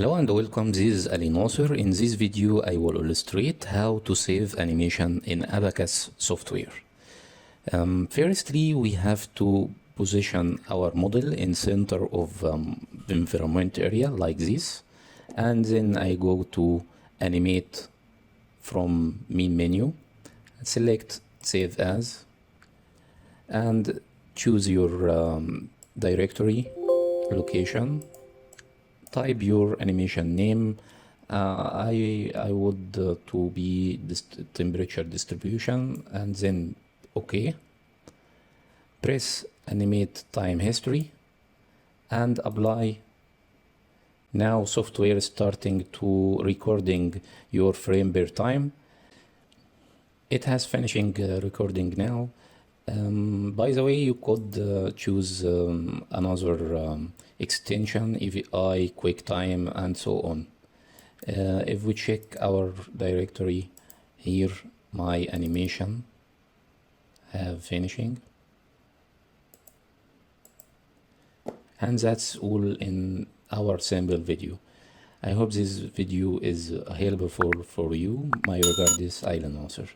Hello and welcome, this is Ali Nasser. In this video I will illustrate how to save animation in Abaqus software. Firstly, we have to position our model in center of the environment area like this, and then I go to animate from main menu, select save as, and choose your directory location. Type your animation name. I would to be this temperature distribution, and then OK. Press animate time history and apply. Now software is starting to recording your frame per time. It has finishing recording now. By the way, you could choose another extension, EVI, QuickTime, and so on. If we check our directory here, my animation have finishing. And that's all in our sample video. I hope this video is helpful for you. My regards, Ali Nasser.